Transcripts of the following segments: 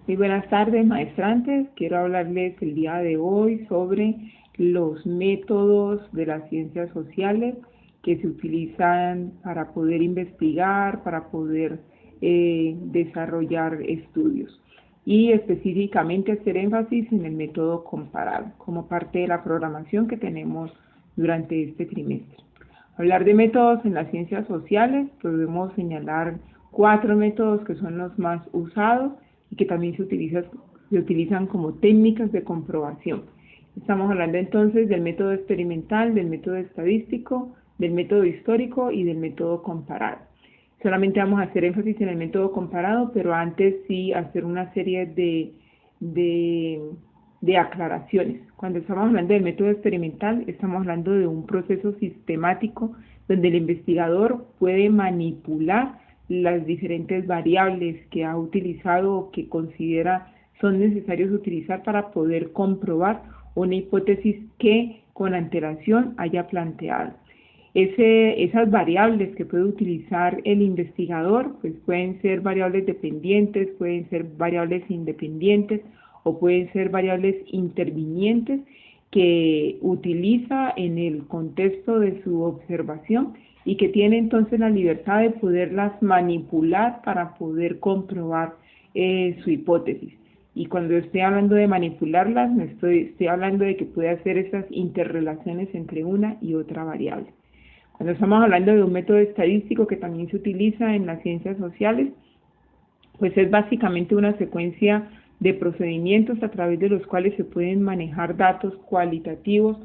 Muy buenas tardes, maestrantes. Quiero hablarles el día de hoy sobre los métodos de las ciencias sociales que se utilizan para poder investigar, para poder desarrollar estudios. Y específicamente hacer énfasis en el método comparado, como parte de la programación que tenemos durante este trimestre. Hablar de métodos en las ciencias sociales, podemos señalar 4 métodos que son los más usados y que también se utilizan como técnicas de comprobación. Estamos hablando entonces del método experimental, del método estadístico, del método histórico y del método comparado. Solamente vamos a hacer énfasis en el método comparado, pero antes sí hacer una serie de aclaraciones. Cuando estamos hablando del método experimental, estamos hablando de un proceso sistemático donde el investigador puede manipular las diferentes variables que ha utilizado o que considera son necesarios utilizar para poder comprobar una hipótesis que con antelación haya planteado. Esas variables que puede utilizar el investigador pues pueden ser variables dependientes, pueden ser variables independientes o pueden ser variables intervinientes que utiliza en el contexto de su observación y que tiene entonces la libertad de poderlas manipular para poder comprobar su hipótesis. Y cuando estoy hablando de manipularlas, estoy hablando de que puede hacer esas interrelaciones entre una y otra variable. Cuando estamos hablando de un método estadístico que también se utiliza en las ciencias sociales, pues es básicamente una secuencia de procedimientos a través de los cuales se pueden manejar datos cualitativos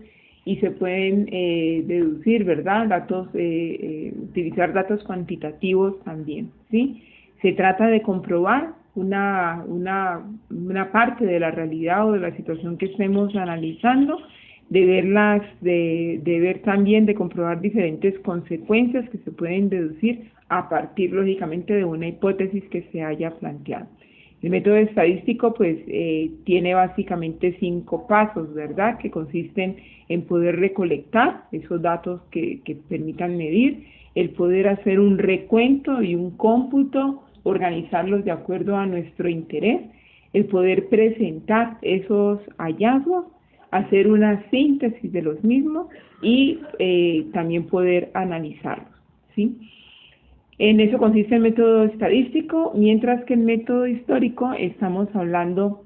y se pueden deducir, ¿verdad? Utilizar datos cuantitativos también, ¿sí? Se trata de comprobar una parte de la realidad o de la situación que estemos analizando, de ver también, de comprobar diferentes consecuencias que se pueden deducir a partir, lógicamente, de una hipótesis que se haya planteado. El método estadístico, pues, tiene básicamente 5 pasos, ¿verdad?, que consisten en poder recolectar esos datos que permitan medir, el poder hacer un recuento y un cómputo, organizarlos de acuerdo a nuestro interés, el poder presentar esos hallazgos, hacer una síntesis de los mismos y también poder analizarlos, ¿sí? En eso consiste el método estadístico, mientras que el método histórico estamos hablando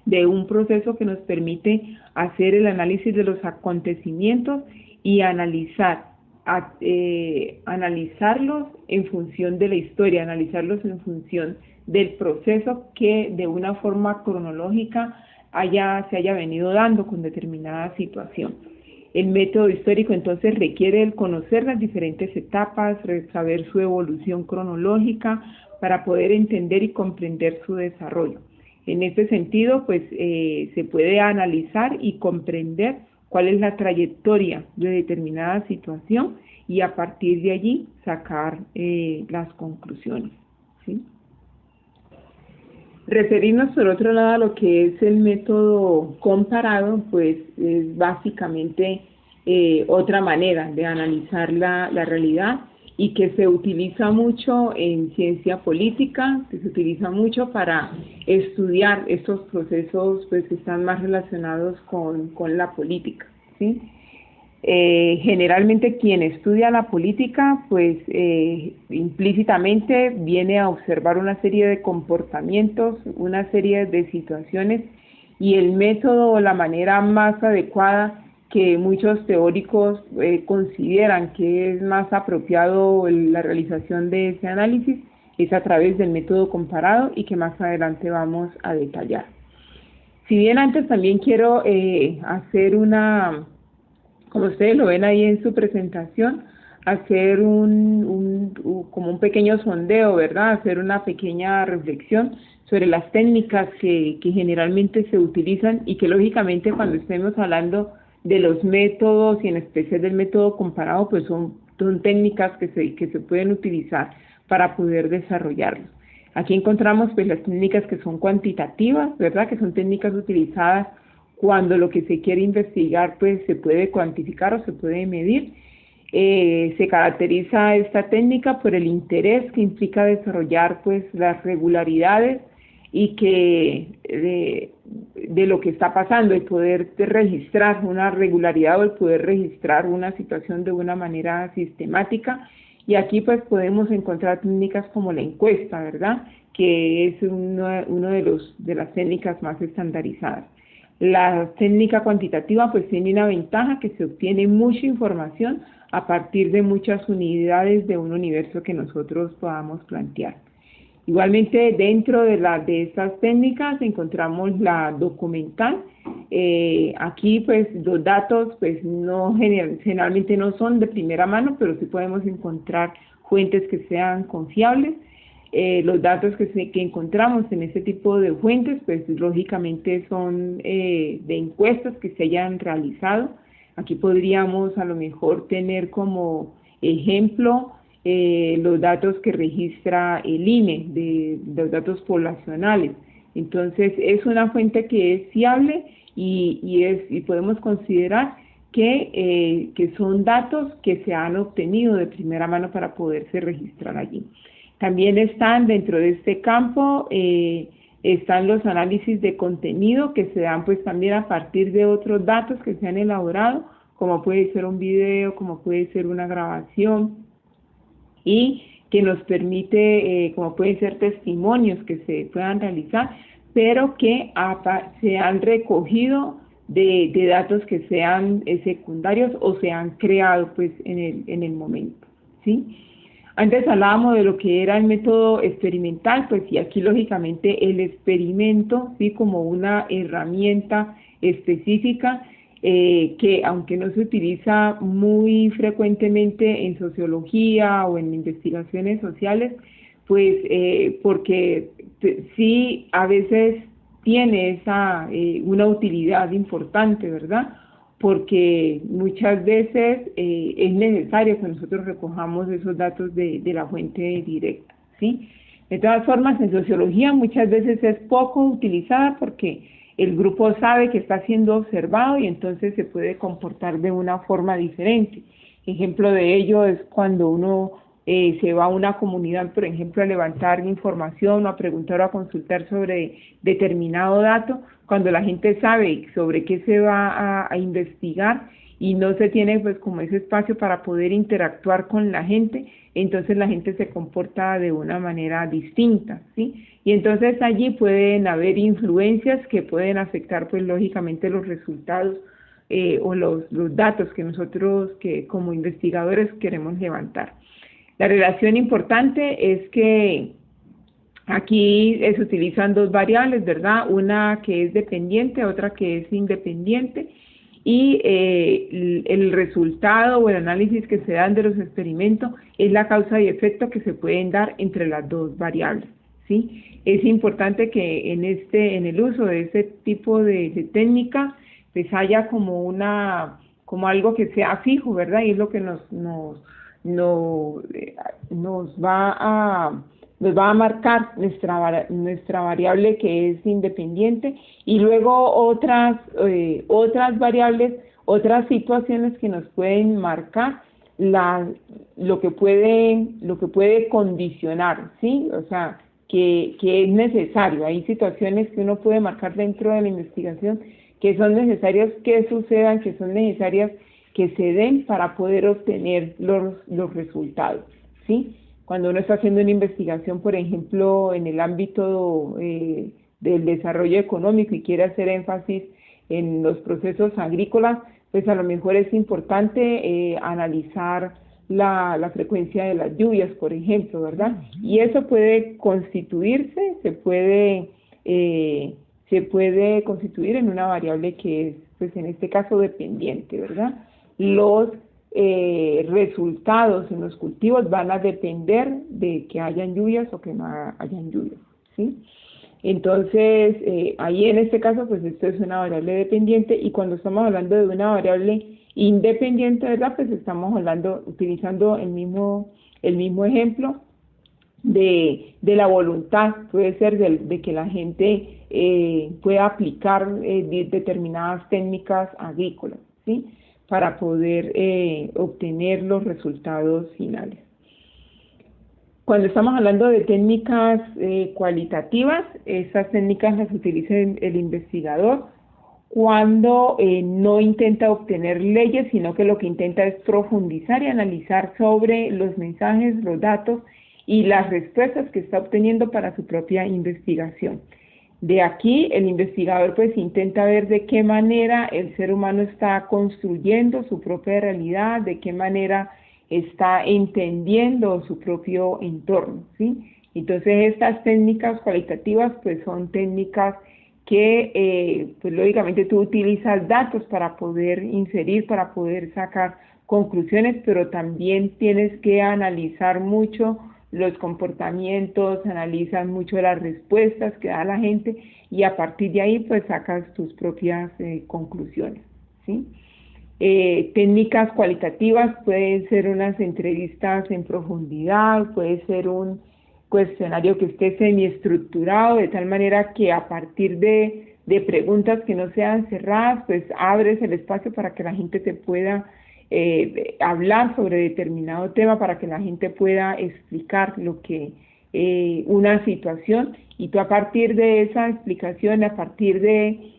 de un proceso que nos permite hacer el análisis de los acontecimientos y analizarlos en función de la historia, analizarlos en función del proceso que de una forma cronológica se haya venido dando con determinada situación. El método histórico entonces requiere el conocer las diferentes etapas, saber su evolución cronológica para poder entender y comprender su desarrollo. En este sentido, pues se puede analizar y comprender cuál es la trayectoria de determinada situación y a partir de allí sacar las conclusiones, ¿sí? Referirnos por otro lado a lo que es el método comparado, pues es básicamente otra manera de analizar la realidad y que se utiliza mucho en ciencia política, que se utiliza mucho para estudiar estos procesos pues, que están más relacionados con la política, ¿sí? Generalmente quien estudia la política, pues implícitamente viene a observar una serie de comportamientos, una serie de situaciones y el método o la manera más adecuada que muchos teóricos consideran que es más apropiado la realización de ese análisis es a través del método comparado y que más adelante vamos a detallar. Si bien antes también quiero hacer como ustedes lo ven ahí en su presentación, hacer como un pequeño sondeo, ¿verdad? Hacer una pequeña reflexión sobre las técnicas que generalmente se utilizan y que lógicamente cuando estemos hablando de los métodos y en especial del método comparado, pues son técnicas que se pueden utilizar para poder desarrollarlos. Aquí encontramos pues las técnicas que son cuantitativas, ¿verdad? Que son técnicas utilizadas cuando lo que se quiere investigar pues se puede cuantificar o se puede medir. Se caracteriza esta técnica por el interés que implica desarrollar pues las regularidades y que de lo que está pasando, el poder registrar una regularidad o el poder registrar una situación de una manera sistemática. Y aquí pues podemos encontrar técnicas como la encuesta, ¿verdad? Que es uno de las técnicas más estandarizadas. La técnica cuantitativa pues tiene una ventaja, que se obtiene mucha información a partir de muchas unidades de un universo que nosotros podamos plantear. Igualmente, dentro de estas técnicas encontramos la documental. Aquí pues los datos pues generalmente no son de primera mano, pero sí podemos encontrar fuentes que sean confiables. Los datos que encontramos en este tipo de fuentes pues lógicamente son de encuestas que se hayan realizado. Aquí podríamos a lo mejor tener como ejemplo los datos que registra el INE, de los datos poblacionales. Entonces es una fuente que es fiable y podemos considerar que son datos que se han obtenido de primera mano para poderse registrar allí. También están dentro de este campo, están los análisis de contenido que se dan pues también a partir de otros datos que se han elaborado, como puede ser un video, como puede ser una grabación, y que nos permite, como pueden ser testimonios que se puedan realizar, pero que se han recogido de datos que sean secundarios o se han creado pues en el momento, ¿sí? Antes hablábamos de lo que era el método experimental, pues y aquí lógicamente el experimento, ¿sí? Como una herramienta específica que aunque no se utiliza muy frecuentemente en sociología o en investigaciones sociales, pues porque sí a veces tiene una utilidad importante, ¿verdad? Porque muchas veces es necesario que nosotros recojamos esos datos de la fuente directa, ¿sí? De todas formas, en sociología muchas veces es poco utilizada porque el grupo sabe que está siendo observado y entonces se puede comportar de una forma diferente. Ejemplo de ello es cuando uno se va a una comunidad, por ejemplo, a levantar información o a preguntar o a consultar sobre determinado dato, cuando la gente sabe sobre qué se va a investigar y no se tiene pues como ese espacio para poder interactuar con la gente, entonces la gente se comporta de una manera distinta, ¿sí? Y entonces allí pueden haber influencias que pueden afectar pues lógicamente los resultados o los datos que nosotros como investigadores queremos levantar. La relación importante es que aquí se utilizan dos variables, ¿verdad? Una que es dependiente, otra que es independiente, y el resultado o el análisis que se dan de los experimentos es la causa y efecto que se pueden dar entre las dos variables, ¿sí? Es importante que en el uso de este tipo de técnica pues haya como algo que sea fijo, ¿verdad? Y es lo que nos va a marcar nuestra variable que es independiente, y luego otras variables, otras situaciones que nos pueden marcar lo que puede condicionar, ¿sí? O sea, que es necesario. Hay situaciones que uno puede marcar dentro de la investigación que son necesarias que sucedan, que son necesarias que se den para poder obtener los resultados, ¿sí? Cuando uno está haciendo una investigación, por ejemplo, en el ámbito del desarrollo económico y quiere hacer énfasis en los procesos agrícolas, pues a lo mejor es importante analizar la frecuencia de las lluvias, por ejemplo, ¿verdad? Y eso puede constituirse, se puede constituir en una variable que es, pues en este caso, dependiente, ¿verdad? Los resultados en los cultivos van a depender de que hayan lluvias o que no hayan lluvias, ¿sí? Entonces, ahí en este caso, pues esto es una variable dependiente, y cuando estamos hablando de una variable independiente, ¿verdad? Pues estamos utilizando el mismo ejemplo de la voluntad, puede ser de que la gente pueda aplicar determinadas técnicas agrícolas, ¿sí? Para poder obtener los resultados finales. Cuando estamos hablando de técnicas cualitativas, esas técnicas las utiliza el investigador cuando no intenta obtener leyes, sino que lo que intenta es profundizar y analizar sobre los mensajes, los datos y las respuestas que está obteniendo para su propia investigación. De aquí el investigador pues intenta ver de qué manera el ser humano está construyendo su propia realidad, de qué manera está entendiendo su propio entorno, ¿sí? Entonces estas técnicas cualitativas pues son técnicas que pues lógicamente tú utilizas datos para poder inserir, para poder sacar conclusiones, pero también tienes que analizar mucho los comportamientos, analizas mucho las respuestas que da la gente y a partir de ahí pues sacas tus propias conclusiones, ¿sí? Técnicas cualitativas pueden ser unas entrevistas en profundidad, puede ser un cuestionario que esté semiestructurado de tal manera que a partir de preguntas que no sean cerradas, pues abres el espacio para que la gente te pueda hablar sobre determinado tema, para que la gente pueda explicar lo que una situación y tú a partir de esa explicación, a partir de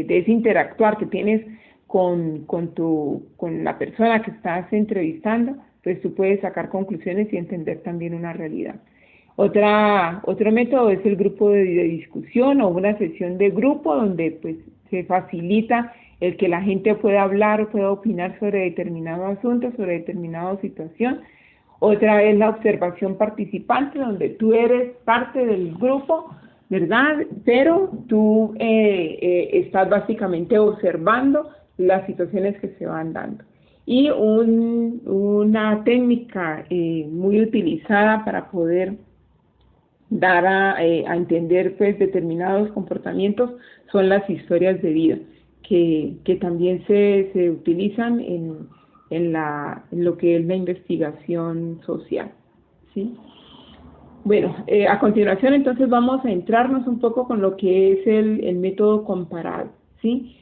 ese interactuar que tienes con la persona que estás entrevistando, pues tú puedes sacar conclusiones y entender también una realidad. Otro método es el grupo de discusión o una sesión de grupo donde pues se facilita el que la gente pueda hablar o pueda opinar sobre determinado asunto, sobre determinada situación. Otra es la observación participante, donde tú eres parte del grupo, ¿verdad? Pero tú estás básicamente observando las situaciones que se van dando. Y una técnica muy utilizada para poder dar a entender pues determinados comportamientos son las historias de vida, que también se utilizan en lo que es la investigación social, ¿sí? Bueno, a continuación entonces vamos a entrarnos un poco con lo que es el método comparado, ¿sí?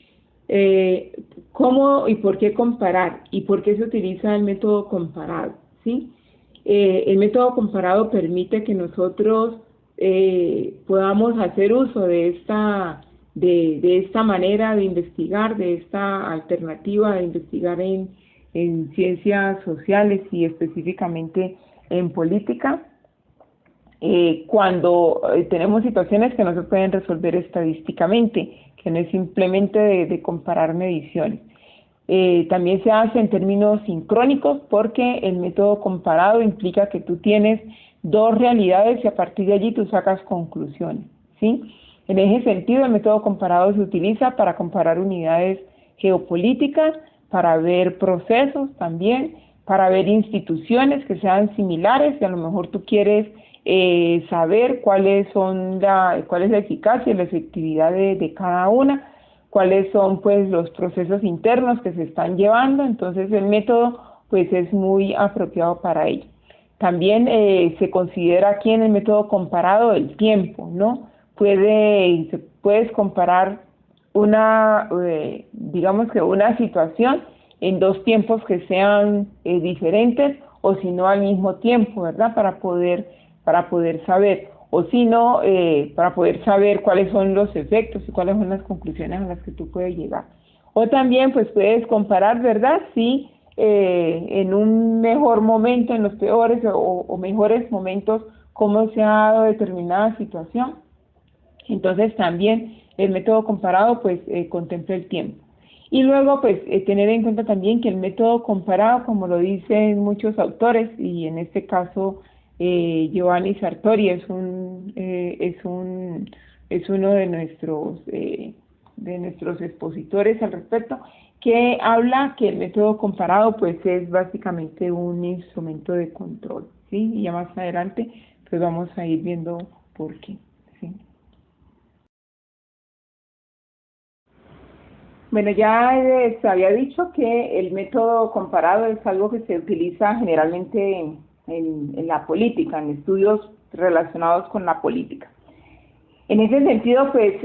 ¿Cómo y por qué comparar? ¿Y por qué se utiliza el método comparado? ¿Sí? El método comparado permite que nosotros podamos hacer uso de esta manera de investigar, de esta alternativa de investigar en ciencias sociales y específicamente en política, cuando tenemos situaciones que no se pueden resolver estadísticamente, que no es simplemente de comparar mediciones. También se hace en términos sincrónicos porque el método comparado implica que tú tienes dos realidades y a partir de allí tú sacas conclusiones, ¿sí? En ese sentido, el método comparado se utiliza para comparar unidades geopolíticas, para ver procesos también, para ver instituciones que sean similares y a lo mejor tú quieres saber cuál es la eficacia y la efectividad de cada una, cuáles son pues los procesos internos que se están llevando, entonces el método pues es muy apropiado para ello. También se considera aquí en el método comparado el tiempo, ¿no? Puedes comparar digamos que una situación en dos tiempos que sean diferentes o si no al mismo tiempo, ¿verdad? Para poder saber, o si no, para poder saber cuáles son los efectos y cuáles son las conclusiones a las que tú puedes llegar. O también pues puedes comparar, ¿verdad? Si en un mejor momento, en los peores o mejores momentos, cómo se ha dado determinada situación. Entonces también el método comparado pues contempla el tiempo. Y luego pues tener en cuenta también que el método comparado, como lo dicen muchos autores, y en este caso Giovanni Sartori es uno de nuestros expositores al respecto, que habla que el método comparado pues es básicamente un instrumento de control, ¿sí? Y ya más adelante pues vamos a ir viendo por qué, ¿sí? Bueno, ya se había dicho que el método comparado es algo que se utiliza generalmente en la política, en estudios relacionados con la política. En ese sentido, pues,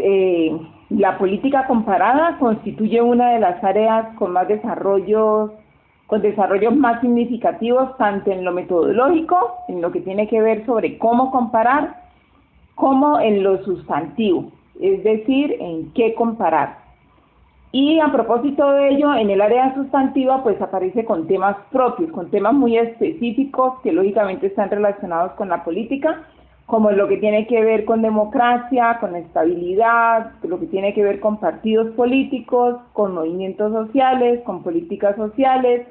la política comparada constituye una de las áreas con más desarrollo con desarrollos más significativos tanto en lo metodológico, en lo que tiene que ver sobre cómo comparar, como en lo sustantivo, es decir, en qué comparar. Y a propósito de ello, en el área sustantiva pues aparece con temas propios, con temas muy específicos que lógicamente están relacionados con la política, como lo que tiene que ver con democracia, con estabilidad, lo que tiene que ver con partidos políticos, con movimientos sociales, con políticas sociales,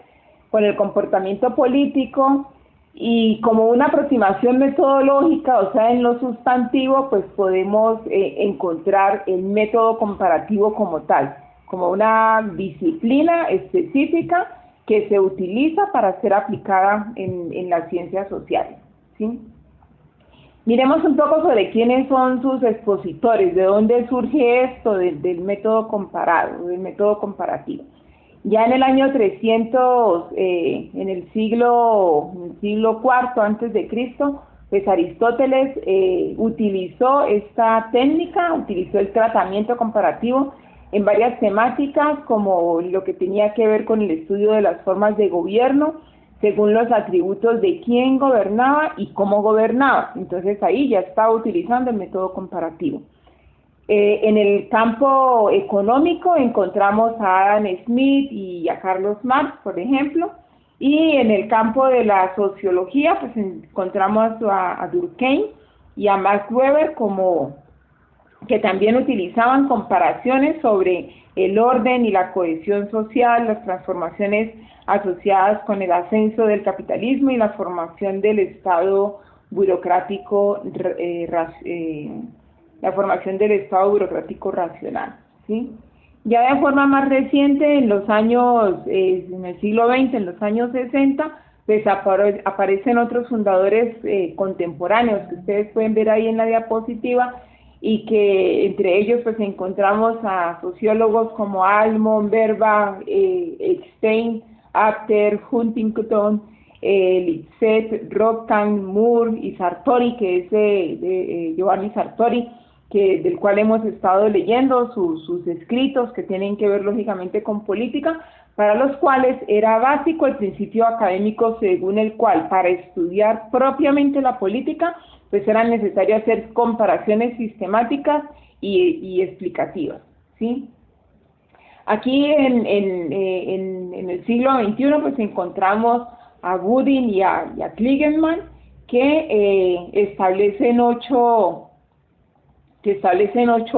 con el comportamiento político, y como una aproximación metodológica, o sea, en lo sustantivo, pues podemos encontrar el método comparativo como tal, como una disciplina específica que se utiliza para ser aplicada en las ciencias sociales, ¿sí? Miremos un poco sobre quiénes son sus expositores, de dónde surge esto del método comparado, del método comparativo. Ya en el año 300, en el siglo IV antes de Cristo, pues Aristóteles utilizó esta técnica, utilizó el tratamiento comparativo en varias temáticas, como lo que tenía que ver con el estudio de las formas de gobierno, según los atributos de quién gobernaba y cómo gobernaba. Entonces ahí ya estaba utilizando el método comparativo. En el campo económico encontramos a Adam Smith y a Carlos Marx, por ejemplo, y en el campo de la sociología pues encontramos a Durkheim y a Max Weber, que también utilizaban comparaciones sobre el orden y la cohesión social, las transformaciones asociadas con el ascenso del capitalismo y la formación del Estado burocrático racional, ¿sí? Ya de forma más reciente, en los años, en el siglo XX, en los años 60, pues aparecen otros fundadores contemporáneos que ustedes pueden ver ahí en la diapositiva, y que entre ellos pues encontramos a sociólogos como Almond, Verba, Epstein, Apter, Huntington, Lipset, Rothbard, Moore y Sartori, que es de Giovanni Sartori, del cual hemos estado leyendo sus escritos que tienen que ver lógicamente con política, para los cuales era básico el principio académico según el cual para estudiar propiamente la política pues era necesario hacer comparaciones sistemáticas y explicativas, ¿sí? Aquí en el siglo XXI pues encontramos a Budin y a Kligerman, que establecen ocho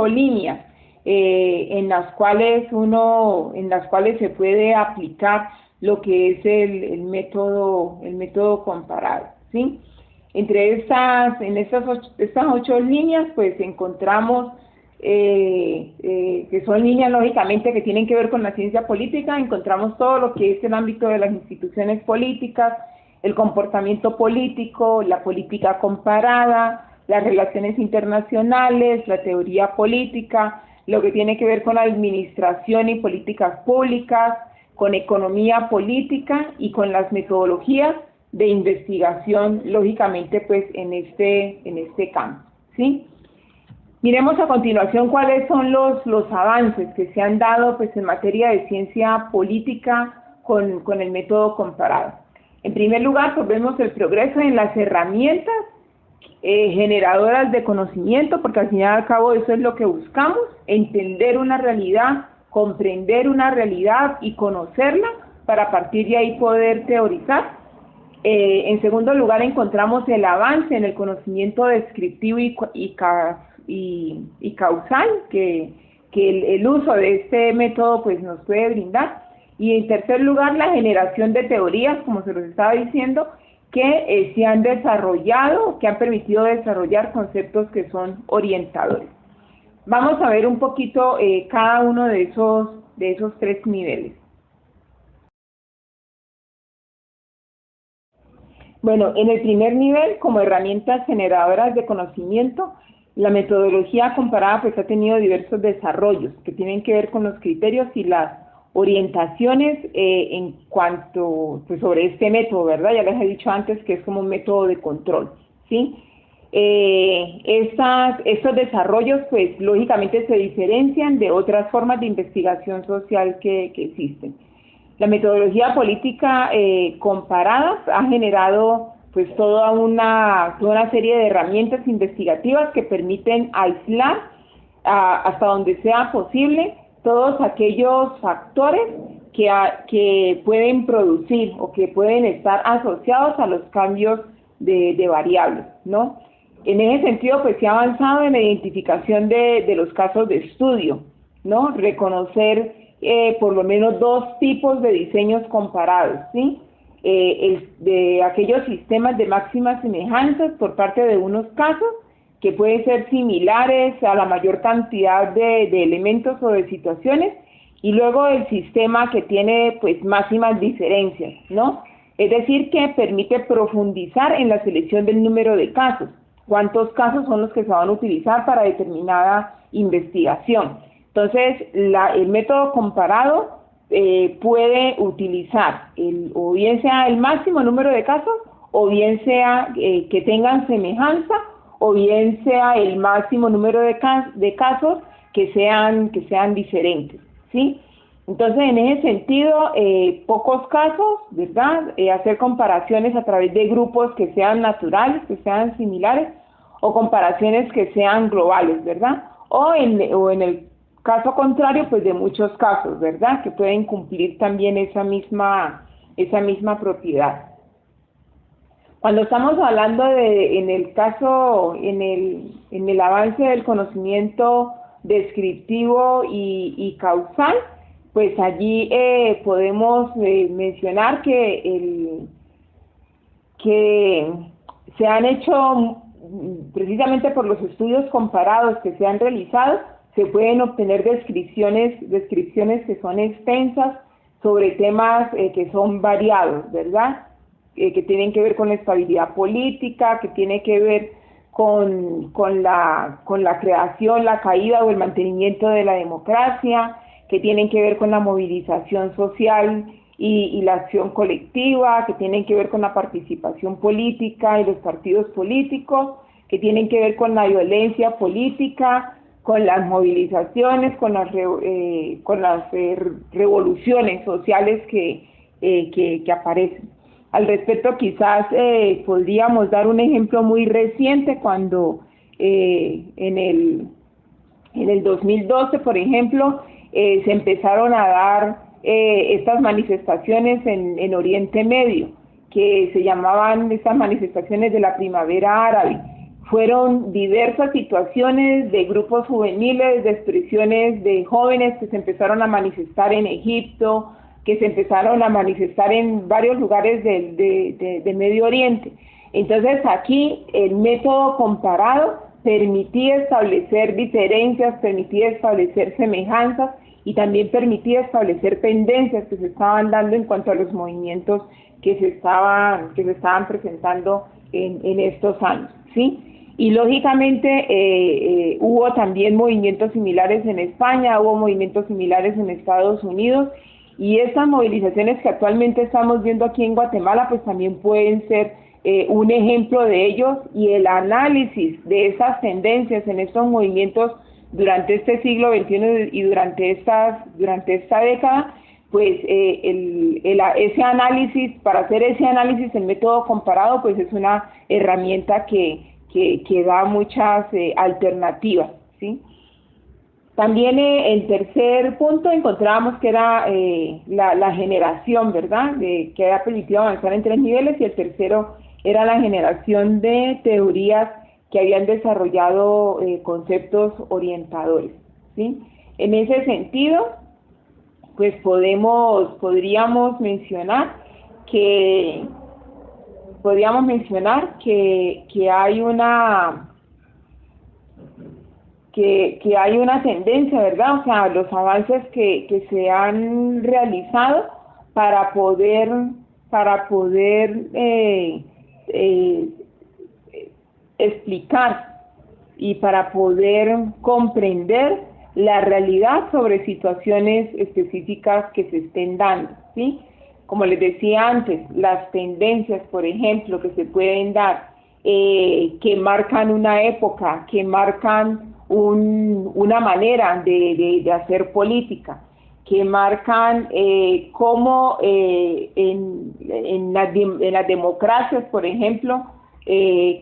líneas en las cuales se puede aplicar lo que es el método comparado, ¿sí? Entre estas 8 líneas pues encontramos que son líneas lógicamente que tienen que ver con la ciencia política. Encontramos todo lo que es el ámbito de las instituciones políticas, el comportamiento político, la política comparada, las relaciones internacionales, la teoría política, lo que tiene que ver con administración y políticas públicas, con economía política y con las metodologías de investigación, lógicamente, pues en este campo, ¿sí? Miremos a continuación cuáles son los avances que se han dado pues en materia de ciencia política con el método comparado. En primer lugar, pues vemos el progreso en las herramientas generadoras de conocimiento, porque al fin y al cabo eso es lo que buscamos, entender una realidad, comprender una realidad y conocerla para a partir de ahí poder teorizar. En segundo lugar, encontramos el avance en el conocimiento descriptivo y causal que el uso de este método pues nos puede brindar. Y en tercer lugar, la generación de teorías, como se los estaba diciendo, que se han desarrollado, que han permitido desarrollar conceptos que son orientadores. Vamos a ver un poquito cada uno de esos 3 niveles. Bueno, en el primer nivel, como herramientas generadoras de conocimiento, la metodología comparada pues ha tenido diversos desarrollos que tienen que ver con los criterios y las orientaciones en cuanto pues sobre este método, ¿verdad? Ya les he dicho antes que es como un método de control, ¿sí? Estos desarrollos pues lógicamente se diferencian de otras formas de investigación social que existen. La metodología política comparada ha generado pues toda una serie de herramientas investigativas que permiten aislar hasta donde sea posible todos aquellos factores que pueden producir o que pueden estar asociados a los cambios de variables, ¿no? En ese sentido, pues se ha avanzado en la identificación de los casos de estudio, ¿no? Reconocer por lo menos dos tipos de diseños comparados, ¿sí? De aquellos sistemas de máximas semejanzas por parte de unos casos que pueden ser similares a la mayor cantidad de elementos o de situaciones, y luego el sistema que tiene pues máximas diferencias, ¿no? Es decir, que permite profundizar en la selección del número de casos. ¿Cuántos casos son los que se van a utilizar para determinada investigación? Entonces, el método comparado puede utilizar o bien sea el máximo número de casos, o bien sea que tengan semejanza, o bien sea el máximo número de casos que sean diferentes, ¿sí? Entonces, en ese sentido, pocos casos, ¿verdad? Hacer comparaciones a través de grupos que sean naturales, que sean similares, o comparaciones que sean globales, ¿verdad? O en el caso contrario, pues de muchos casos, ¿verdad? Que pueden cumplir también esa misma propiedad. Cuando estamos hablando en el avance del conocimiento descriptivo y causal, pues allí podemos mencionar que se han hecho, precisamente por los estudios comparados que se han realizado, se pueden obtener descripciones que son extensas sobre temas que son variados, ¿verdad? Que tienen que ver con la estabilidad política, que tiene que ver con la creación, la caída o el mantenimiento de la democracia, que tienen que ver con la movilización social y la acción colectiva, que tienen que ver con la participación política y los partidos políticos, que tienen que ver con la violencia política, con las movilizaciones, con las revoluciones sociales que aparecen. Al respecto, quizás podríamos dar un ejemplo muy reciente cuando en el 2012, por ejemplo, se empezaron a dar estas manifestaciones en Oriente Medio, que se llamaban estas manifestaciones de la primavera árabe. Fueron diversas situaciones de grupos juveniles, de expresiones de jóvenes que se empezaron a manifestar en Egipto, que se empezaron a manifestar en varios lugares de Medio Oriente. Entonces aquí el método comparado permitía establecer diferencias, permitía establecer semejanzas y también permitía establecer tendencias que se estaban dando en cuanto a los movimientos que se estaban presentando en estos años, ¿sí? Y lógicamente hubo también movimientos similares en España, hubo movimientos similares en Estados Unidos, y estas movilizaciones que actualmente estamos viendo aquí en Guatemala pues también pueden ser un ejemplo de ellos, y el análisis de esas tendencias en estos movimientos durante este siglo XXI y durante esta década, pues ese análisis, para hacer ese análisis en método comparado, pues es una herramienta que da muchas alternativas, ¿sí? También el tercer punto encontrábamos que era la generación, ¿verdad? Que ha permitido avanzar en 3 niveles, y el tercero era la generación de teorías que habían desarrollado conceptos orientadores, ¿sí? En ese sentido, pues podríamos mencionar que hay una tendencia, ¿verdad? O sea, los avances que se han realizado para poder explicar y para poder comprender la realidad sobre situaciones específicas que se estén dando, ¿sí? Como les decía antes, las tendencias, por ejemplo, que se pueden dar, que marcan una época, que marcan una manera de hacer política, que marcan cómo en las democracias, por ejemplo,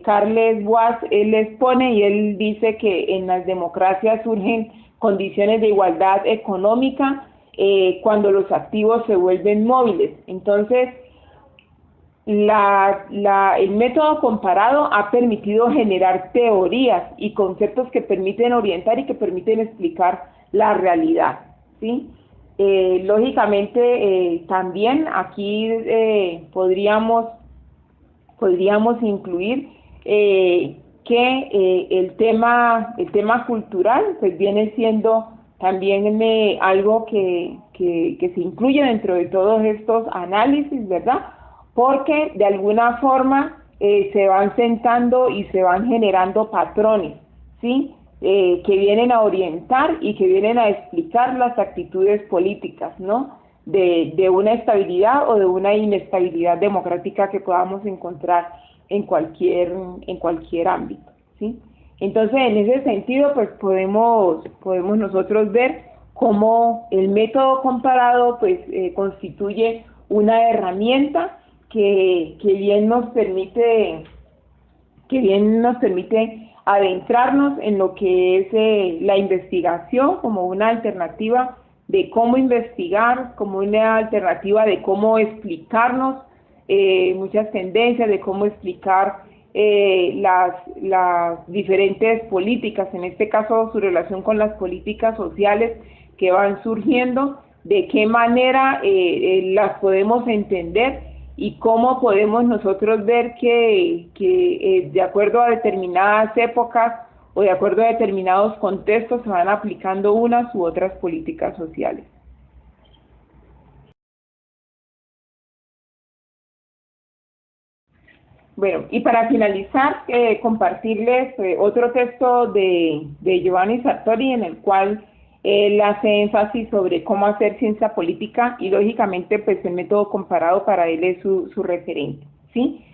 Carles Boas, él expone y él dice que en las democracias surgen condiciones de igualdad económica cuando los activos se vuelven móviles. Entonces, el método comparado ha permitido generar teorías y conceptos que permiten orientar y que permiten explicar la realidad, ¿sí? Lógicamente, también aquí podríamos incluir que el tema cultural pues viene siendo también algo que se incluye dentro de todos estos análisis, ¿verdad? Porque de alguna forma se van sentando y se van generando patrones, ¿sí? Que vienen a orientar y que vienen a explicar las actitudes políticas, ¿no? De una estabilidad o de una inestabilidad democrática que podamos encontrar en cualquier ámbito, ¿sí? Entonces, en ese sentido, pues podemos nosotros ver cómo el método comparado pues constituye una herramienta que bien nos permite adentrarnos en lo que es la investigación como una alternativa de cómo investigar, como una alternativa de cómo explicarnos muchas tendencias, de cómo explicar las diferentes políticas, en este caso su relación con las políticas sociales que van surgiendo, de qué manera las podemos entender y cómo podemos nosotros ver que de acuerdo a determinadas épocas o de acuerdo a determinados contextos se van aplicando unas u otras políticas sociales. Bueno, y para finalizar, compartirles otro texto de Giovanni Sartori en el cual él hace énfasis sobre cómo hacer ciencia política y lógicamente pues el método comparado para él es su referente, ¿sí?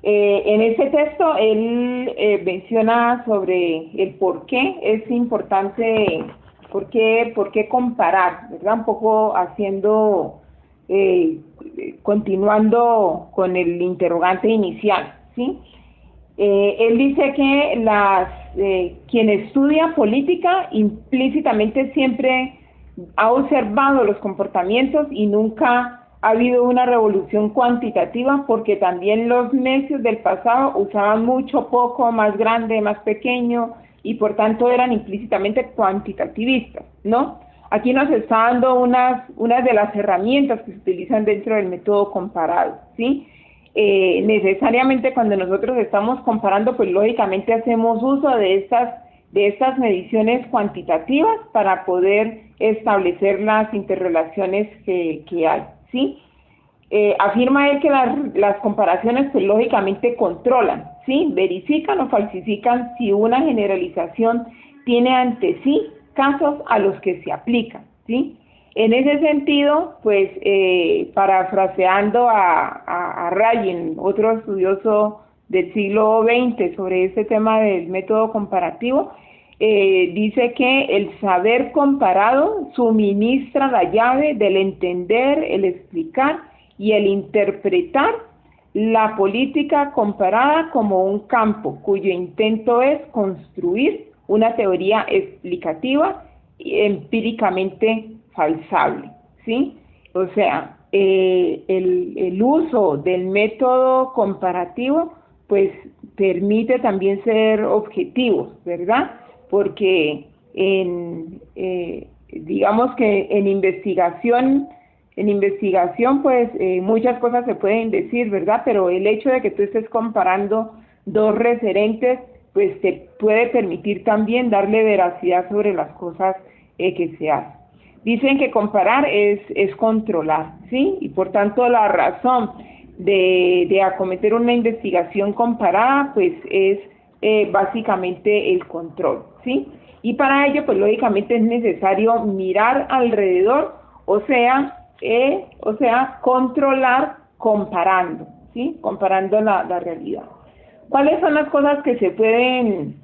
En ese texto él menciona sobre el por qué es importante, por qué comparar, ¿verdad? Un poco haciendo, continuando con el interrogante inicial, ¿sí? Él dice que quien estudia política implícitamente siempre ha observado los comportamientos y nunca ha habido una revolución cuantitativa porque también los necios del pasado usaban mucho, poco, más grande, más pequeño y por tanto eran implícitamente cuantitativistas, ¿no? Aquí nos está dando unas de las herramientas que se utilizan dentro del método comparado, ¿sí? Necesariamente cuando nosotros estamos comparando, pues lógicamente hacemos uso de estas mediciones cuantitativas para poder establecer las interrelaciones que hay, ¿sí? Afirma él que las comparaciones pues lógicamente controlan, ¿sí? Verifican o falsifican si una generalización tiene ante sí casos a los que se aplican, ¿sí? En ese sentido, pues, parafraseando a Rayen, otro estudioso del siglo XX sobre este tema del método comparativo, dice que el saber comparado suministra la llave del entender, el explicar y el interpretar la política comparada como un campo cuyo intento es construir una teoría explicativa y empíricamente falsable, ¿sí? O sea, el uso del método comparativo pues permite también ser objetivos, ¿verdad? Porque digamos que en investigación pues muchas cosas se pueden decir, ¿verdad? Pero el hecho de que tú estés comparando dos referentes pues te puede permitir también darle veracidad sobre las cosas que se hacen. Dicen que comparar es controlar, ¿sí? Y por tanto la razón de acometer una investigación comparada pues es básicamente el control, ¿sí? Y para ello pues lógicamente es necesario mirar alrededor, o sea controlar comparando, ¿sí? Comparando la realidad. ¿Cuáles son las cosas que se pueden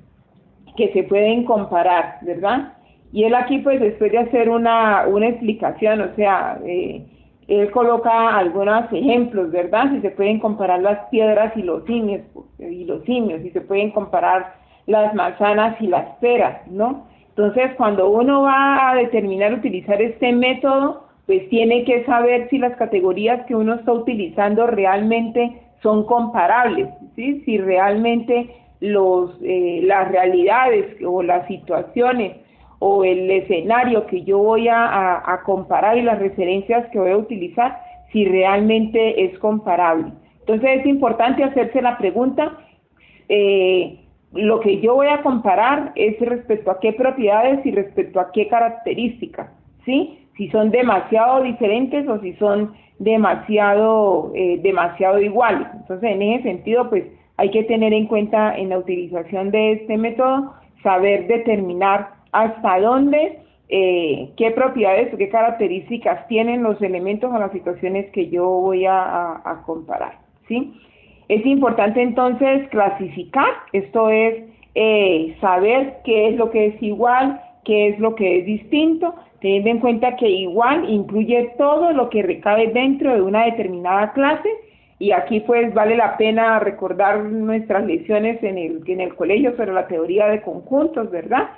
comparar, verdad? Y él aquí, pues, después de hacer una explicación, o sea, él coloca algunos ejemplos, ¿verdad? Si se pueden comparar las piedras y los simios, si se pueden comparar las manzanas y las peras, ¿no? Entonces, cuando uno va a determinar utilizar este método, pues tiene que saber si las categorías que uno está utilizando realmente son comparables, ¿sí? Si realmente las realidades o las situaciones o el escenario que yo voy a comparar y las referencias que voy a utilizar, si realmente es comparable. Entonces es importante hacerse la pregunta, lo que yo voy a comparar es respecto a qué propiedades y respecto a qué características, ¿sí? Si son demasiado diferentes o si son demasiado iguales. Entonces, en ese sentido, pues hay que tener en cuenta en la utilización de este método, saber determinar hasta dónde, qué propiedades o qué características tienen los elementos o las situaciones que yo voy a comparar, ¿sí? Es importante entonces clasificar, esto es saber qué es lo que es igual, qué es lo que es distinto, teniendo en cuenta que igual incluye todo lo que recabe dentro de una determinada clase, y aquí pues vale la pena recordar nuestras lecciones en el colegio sobre la teoría de conjuntos, ¿verdad?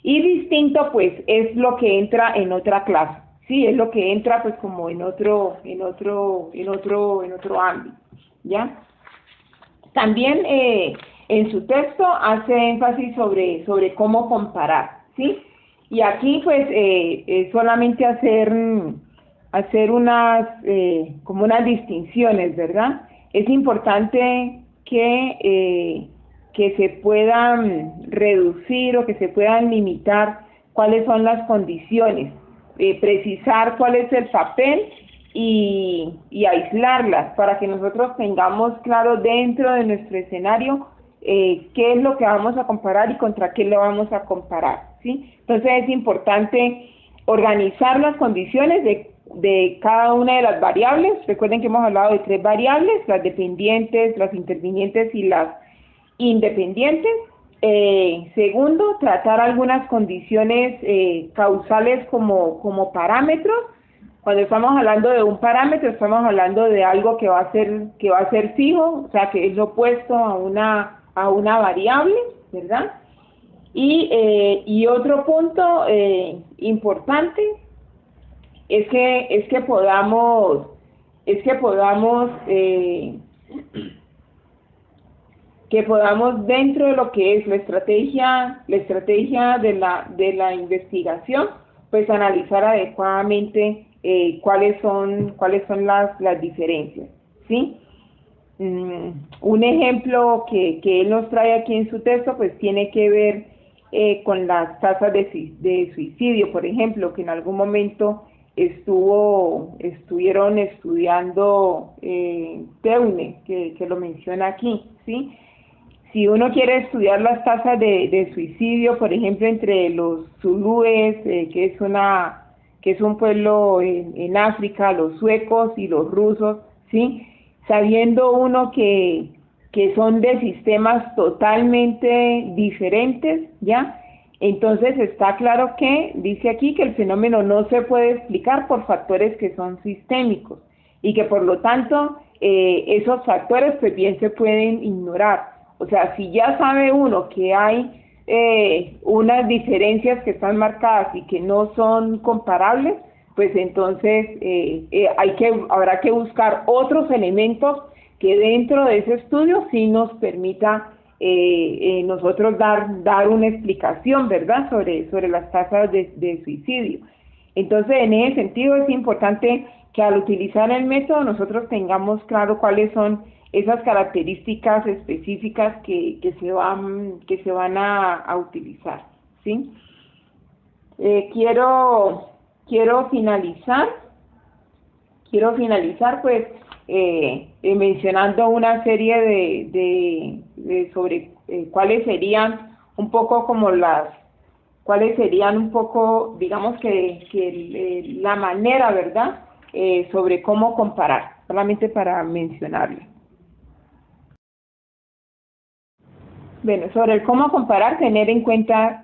Y distinto pues es lo que entra en otra clase, sí, es lo que entra pues como en otro ámbito, ¿ya? También en su texto hace énfasis sobre cómo comparar, ¿sí? Y aquí pues solamente hacer como unas distinciones, ¿verdad? Es importante que se puedan reducir o que se puedan limitar cuáles son las condiciones, precisar cuál es el papel y aislarlas para que nosotros tengamos claro dentro de nuestro escenario qué es lo que vamos a comparar y contra qué lo vamos a comparar, ¿sí? Entonces es importante organizar las condiciones de cada una de las variables. Recuerden que hemos hablado de 3 variables, las dependientes, las intervinientes y las independientes. Segundo, tratar algunas condiciones causales como parámetros. Cuando estamos hablando de un parámetro, estamos hablando de algo que va a ser fijo, o sea, que es lo opuesto a una variable, ¿verdad? Y otro punto importante es que podamos dentro de lo que es la estrategia de la investigación, pues analizar adecuadamente cuáles son las diferencias, ¿sí? Un ejemplo que él nos trae aquí en su texto, pues tiene que ver con las tasas de suicidio, por ejemplo, que en algún momento estuvieron estudiando Teune, que lo menciona aquí, ¿sí? Si uno quiere estudiar las tasas de suicidio, por ejemplo, entre los zulúes, que es un pueblo en África, los suecos y los rusos, ¿sí? Sabiendo uno que son de sistemas totalmente diferentes, ¿ya? Entonces está claro que, dice aquí, que el fenómeno no se puede explicar por factores que son sistémicos y que por lo tanto esos factores pues bien se pueden ignorar. O sea, si ya sabe uno que hay unas diferencias que están marcadas y que no son comparables, pues entonces habrá que buscar otros elementos que dentro de ese estudio sí nos permita nosotros dar una explicación, ¿verdad?, sobre las tasas de suicidio. Entonces, en ese sentido es importante que al utilizar el método nosotros tengamos claro cuáles son esas características específicas que se van a utilizar, ¿sí? Quiero finalizar pues mencionando una serie de sobre cuáles serían un poco digamos que la manera, ¿verdad?, sobre cómo comparar, solamente para mencionarlo. Bueno, sobre el cómo comparar, tener en cuenta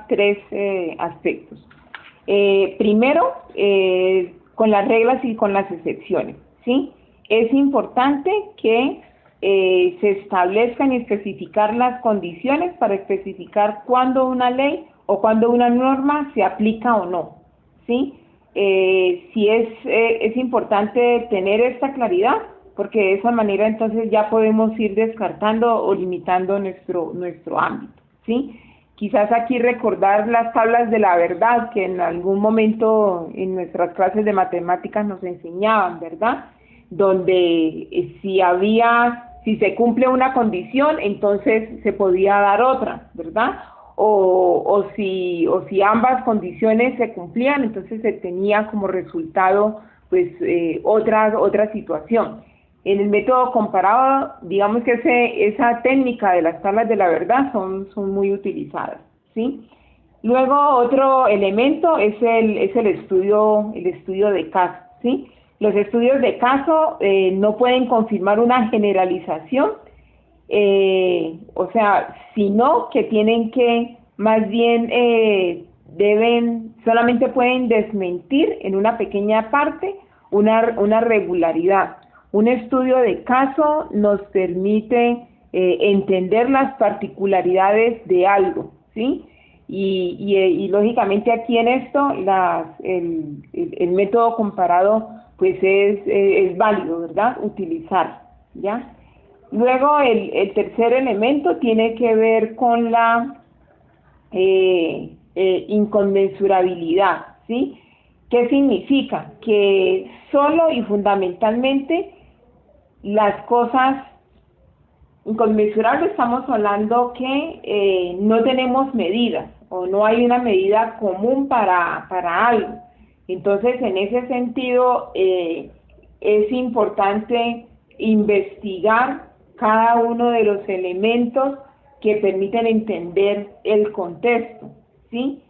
tres aspectos. Primero, con las reglas y con las excepciones, ¿sí? Es importante que se establezcan y especificar las condiciones para especificar cuándo una ley o cuándo una norma se aplica o no, ¿sí? Sí es importante tener esta claridad, porque de esa manera entonces ya podemos ir descartando o limitando nuestro ámbito, ¿sí? Quizás aquí recordar las tablas de la verdad que en algún momento en nuestras clases de matemáticas nos enseñaban, ¿verdad? Donde si se cumple una condición, entonces se podía dar otra, ¿verdad? O si ambas condiciones se cumplían, entonces se tenía como resultado pues otra situación. En el método comparado, digamos que esa técnica de las tablas de la verdad son muy utilizadas, ¿sí? Luego otro elemento es el estudio de caso, ¿sí? Los estudios de caso no pueden confirmar una generalización, o sea, sino que tienen que, más bien, solamente pueden desmentir en una pequeña parte una regularidad. Un estudio de caso nos permite entender las particularidades de algo, ¿sí? Y lógicamente aquí en esto el método comparado pues es válido, ¿verdad? Utilizar, ¿ya? Luego el tercer elemento tiene que ver con la inconmensurabilidad, ¿sí? ¿Qué significa? Que solo y fundamentalmente las cosas inconmensurables, estamos hablando que no tenemos medidas o no hay una medida común para algo. Entonces, en ese sentido, es importante investigar cada uno de los elementos que permiten entender el contexto, ¿sí?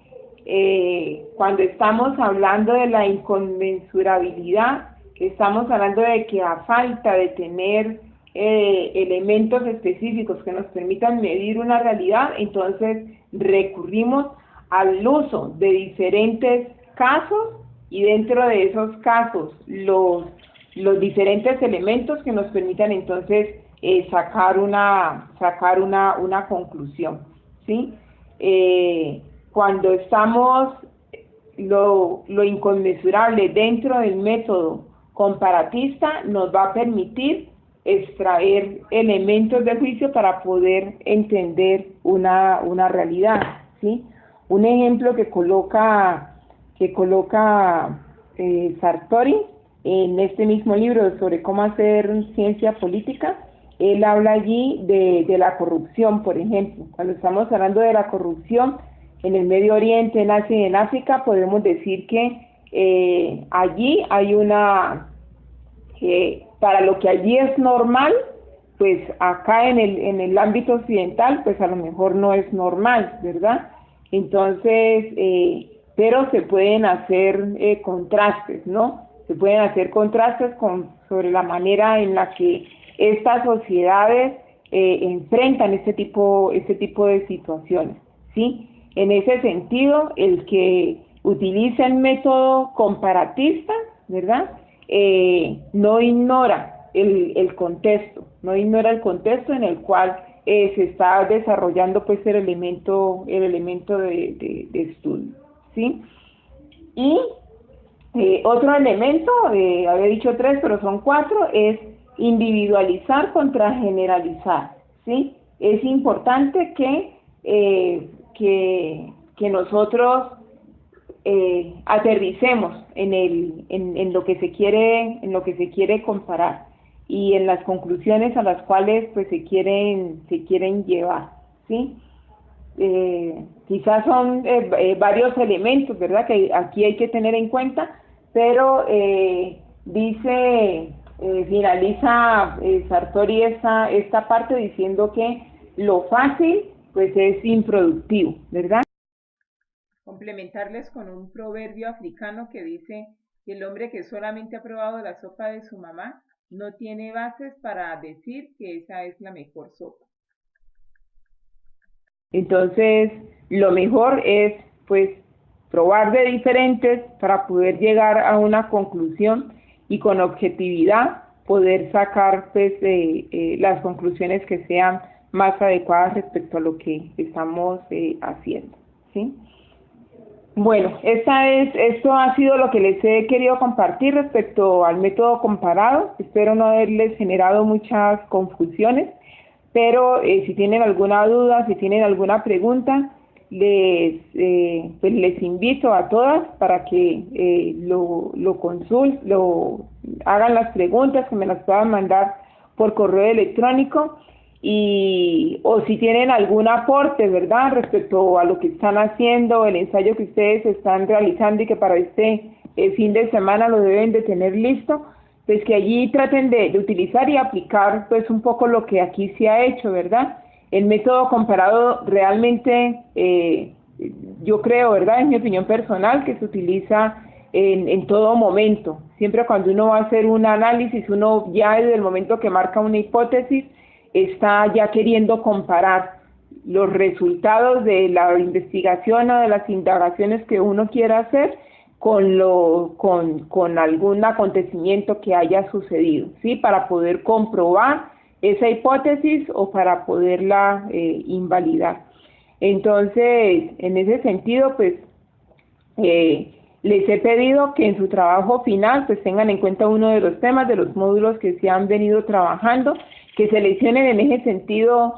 Cuando estamos hablando de la inconmensurabilidad, estamos hablando de que a falta de tener elementos específicos que nos permitan medir una realidad, entonces recurrimos al uso de diferentes casos y dentro de esos casos los diferentes elementos que nos permitan entonces sacar una conclusión, ¿sí? Cuando estamos lo inconmensurable dentro del método comparatista nos va a permitir extraer elementos de juicio para poder entender una realidad, ¿sí? Un ejemplo que coloca Sartori en este mismo libro sobre cómo hacer ciencia política, él habla allí de la corrupción, por ejemplo. Cuando estamos hablando de la corrupción en el Medio Oriente, en Asia y en África, podemos decir que allí hay para lo que allí es normal, pues acá en el ámbito occidental, pues a lo mejor no es normal, ¿verdad? Entonces, pero se pueden hacer contrastes, ¿no? Se pueden hacer contrastes sobre la manera en la que estas sociedades enfrentan este tipo de situaciones, ¿sí? En ese sentido, el que utiliza el método comparatista, ¿verdad? No ignora el contexto, no ignora el contexto en el cual se está desarrollando pues el elemento de estudio, ¿sí? Y otro elemento, había dicho tres, pero son cuatro, es individualizar contra generalizar, ¿sí? Es importante que nosotros aterricemos en lo que se quiere comparar y en las conclusiones a las cuales pues se quieren llevar, ¿sí? Quizás son varios elementos, ¿verdad? Que aquí hay que tener en cuenta, pero finaliza Sartori esta parte diciendo que lo fácil pues es improductivo, ¿verdad? Complementarles con un proverbio africano que dice que el hombre que solamente ha probado la sopa de su mamá no tiene bases para decir que esa es la mejor sopa. Entonces, lo mejor es, pues, probar de diferentes para poder llegar a una conclusión y con objetividad poder sacar, pues, las conclusiones que sean más adecuadas respecto a lo que estamos haciendo, ¿sí? Bueno, esto ha sido lo que les he querido compartir respecto al método comparado. Espero no haberles generado muchas confusiones, pero si tienen alguna duda, si tienen alguna pregunta, pues les invito a todas para que lo consulten, hagan las preguntas, que me las puedan mandar por correo electrónico, o si tienen algún aporte, ¿verdad?, respecto a lo que están haciendo, el ensayo que ustedes están realizando y que para este fin de semana lo deben de tener listo, pues que allí traten de utilizar y aplicar pues un poco lo que aquí se ha hecho, ¿verdad? El método comparado realmente, yo creo, ¿verdad?, es mi opinión personal, que se utiliza en todo momento. Siempre cuando uno va a hacer un análisis, uno ya desde el momento que marca una hipótesis, está ya queriendo comparar los resultados de la investigación o de las indagaciones que uno quiera hacer con algún acontecimiento que haya sucedido, ¿sí?, para poder comprobar esa hipótesis o para poderla invalidar. Entonces, en ese sentido, pues, les he pedido que en su trabajo final pues tengan en cuenta uno de los temas de los módulos que se han venido trabajando, que seleccionen en ese sentido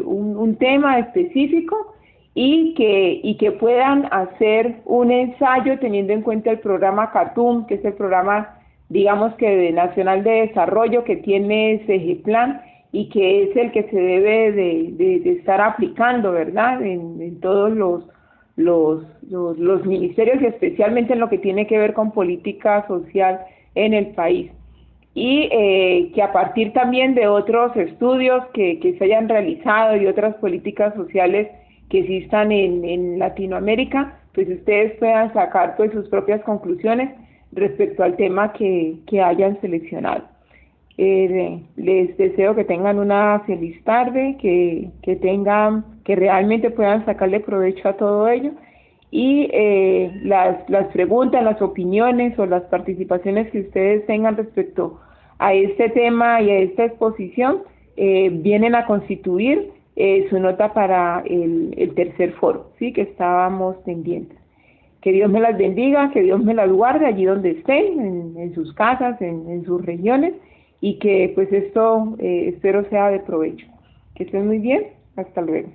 un tema específico y que puedan hacer un ensayo teniendo en cuenta el programa CATUM, que es el programa, digamos que nacional de desarrollo que tiene SEGEPLAN y que es el que se debe de estar aplicando, ¿verdad?, en todos los ministerios y especialmente en lo que tiene que ver con política social en el país. Y que a partir también de otros estudios que se hayan realizado y otras políticas sociales que existan en Latinoamérica, pues ustedes puedan sacar pues sus propias conclusiones respecto al tema que hayan seleccionado. Les deseo que tengan una feliz tarde, que realmente puedan sacarle provecho a todo ello, y las preguntas, las opiniones o las participaciones que ustedes tengan respecto a este tema y a esta exposición vienen a constituir su nota para el tercer foro, ¿sí?, que estábamos pendientes. Que Dios me las bendiga, que Dios me las guarde allí donde estén, en sus casas, en sus regiones, y que pues esto espero sea de provecho. Que estén muy bien, hasta luego.